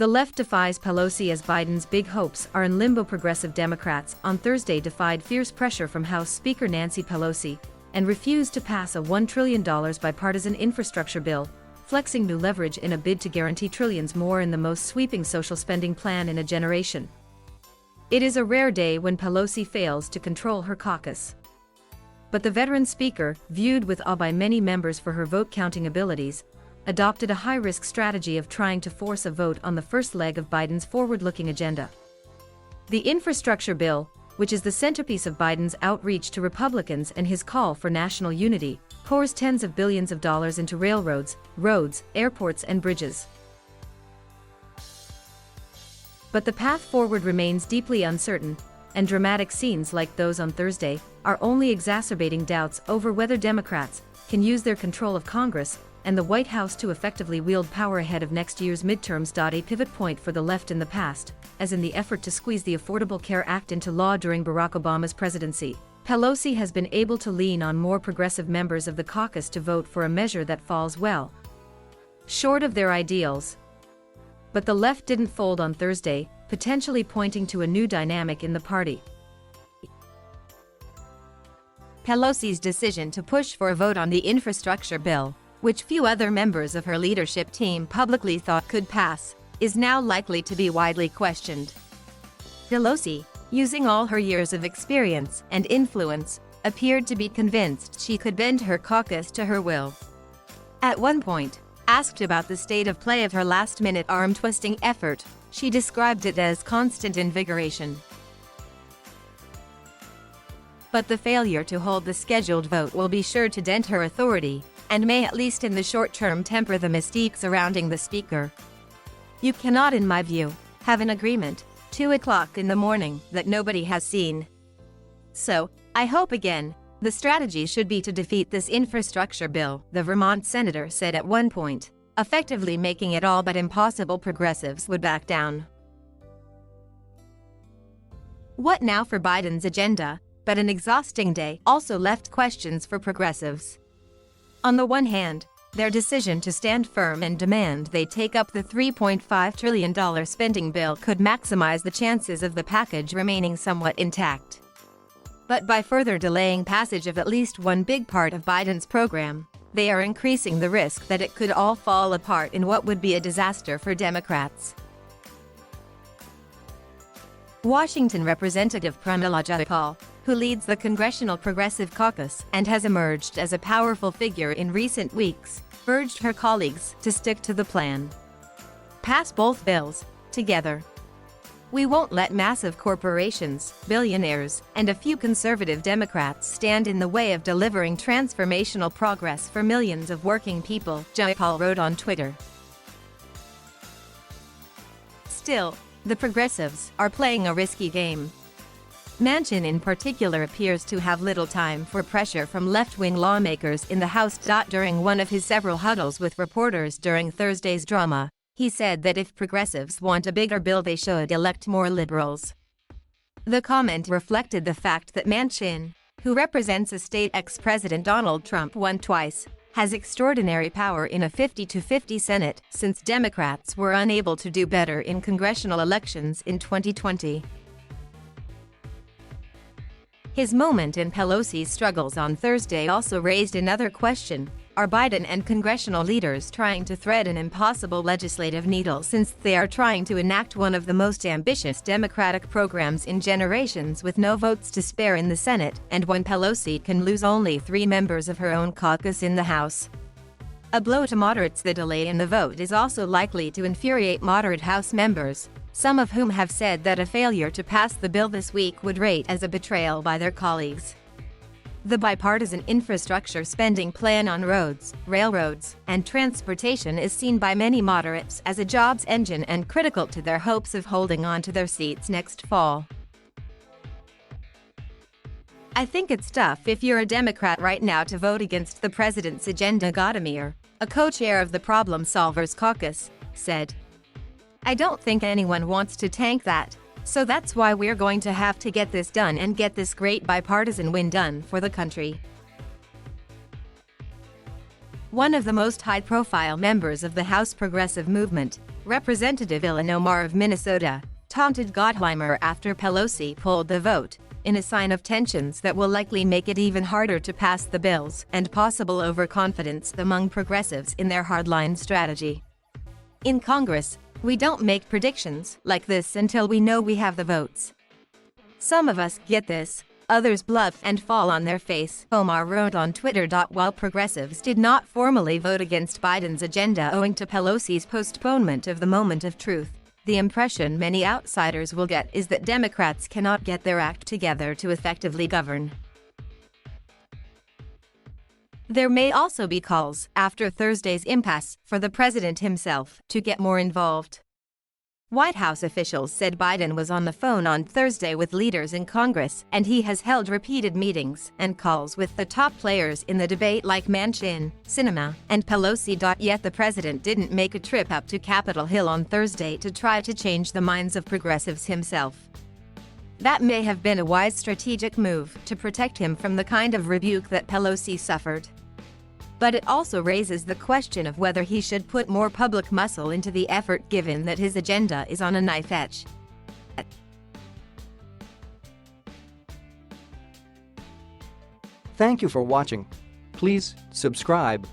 The left defies Pelosi as Biden's big hopes are in limbo. Progressive Democrats on Thursday defied fierce pressure from House Speaker Nancy Pelosi and refused to pass a $1 trillion bipartisan infrastructure bill, flexing new leverage in a bid to guarantee trillions more in the most sweeping social spending plan in a generation. It is a rare day when Pelosi fails to control her caucus. But the veteran speaker, viewed with awe by many members for her vote-counting abilities, adopted a high-risk strategy of trying to force a vote on the first leg of Biden's forward-looking agenda. The infrastructure bill, which is the centerpiece of Biden's outreach to Republicans and his call for national unity, pours tens of billions of dollars into railroads, roads, airports, and bridges. But the path forward remains deeply uncertain, and dramatic scenes like those on Thursday are only exacerbating doubts over whether Democrats can use their control of Congress and the White House to effectively wield power ahead of next year's midterms. A pivot point for the left in the past, as in the effort to squeeze the Affordable Care Act into law during Barack Obama's presidency, Pelosi has been able to lean on more progressive members of the caucus to vote for a measure that falls well short of their ideals. But the left didn't fold on Thursday, potentially pointing to a new dynamic in the party. Pelosi's decision to push for a vote on the infrastructure bill, which few other members of her leadership team publicly thought could pass, is now likely to be widely questioned. Pelosi, using all her years of experience and influence, appeared to be convinced she could bend her caucus to her will. At one point, asked about the state of play of her last-minute arm-twisting effort, she described it as constant invigoration. But the failure to hold the scheduled vote will be sure to dent her authority, and may at least in the short term temper the mystique surrounding the speaker. You cannot, in my view, have an agreement, 2 o'clock in the morning, that nobody has seen. So, I hope again, the strategy should be to defeat this infrastructure bill, the Vermont senator said at one point, effectively making it all but impossible progressives would back down. What now for Biden's agenda? But an exhausting day also left questions for progressives. On the one hand, their decision to stand firm and demand they take up the $3.5 trillion spending bill could maximize the chances of the package remaining somewhat intact. But by further delaying passage of at least one big part of Biden's program, they are increasing the risk that it could all fall apart in what would be a disaster for Democrats. Washington Representative Pramila Jayapal, who leads the Congressional Progressive Caucus and has emerged as a powerful figure in recent weeks, urged her colleagues to stick to the plan. Pass both bills together. We won't let massive corporations, billionaires, and a few conservative Democrats stand in the way of delivering transformational progress for millions of working people, Jayapal wrote on Twitter. Still, the progressives are playing a risky game. Manchin in particular appears to have little time for pressure from left-wing lawmakers in the House. During one of his several huddles with reporters during Thursday's drama, he said that if progressives want a bigger bill they should elect more liberals. The comment reflected the fact that Manchin, who represents a state ex-President Donald Trump won twice, has extraordinary power in a 50-50 Senate since Democrats were unable to do better in congressional elections in 2020. His moment in Pelosi's struggles on Thursday also raised another question: are Biden and congressional leaders trying to thread an impossible legislative needle since they are trying to enact one of the most ambitious Democratic programs in generations with no votes to spare in the Senate, and when Pelosi can lose only 3 members of her own caucus in the House? A blow to moderates. The delay in the vote is also likely to infuriate moderate House members, some of whom have said that a failure to pass the bill this week would rate as a betrayal by their colleagues. The bipartisan infrastructure spending plan on roads, railroads, and transportation is seen by many moderates as a jobs engine and critical to their hopes of holding on to their seats next fall. I think it's tough if you're a Democrat right now to vote against the president's agenda, Gautamir, a co-chair of the Problem Solvers Caucus, said. I don't think anyone wants to tank that, so that's why we're going to have to get this done and get this great bipartisan win done for the country. One of the most high-profile members of the House Progressive movement, Representative Ilhan Omar of Minnesota taunted Gottheimer after Pelosi pulled the vote, in a sign of tensions that will likely make it even harder to pass the bills and possible overconfidence among progressives in their hardline strategy. In Congress, we don't make predictions like this until we know we have the votes. Some of us get this, others bluff and fall on their face, Omar wrote on Twitter. While progressives did not formally vote against Biden's agenda owing to Pelosi's postponement of the moment of truth, the impression many outsiders will get is that Democrats cannot get their act together to effectively govern. There may also be calls, after Thursday's impasse, for the president himself to get more involved. White House officials said Biden was on the phone on Thursday with leaders in Congress, and he has held repeated meetings and calls with the top players in the debate like Manchin, Sinema, and Pelosi. Yet the president didn't make a trip up to Capitol Hill on Thursday to try to change the minds of progressives himself. That may have been a wise strategic move to protect him from the kind of rebuke that Pelosi suffered. But it also raises the question of whether he should put more public muscle into the effort given that his agenda is on a knife edge. Thank you for watching. Please subscribe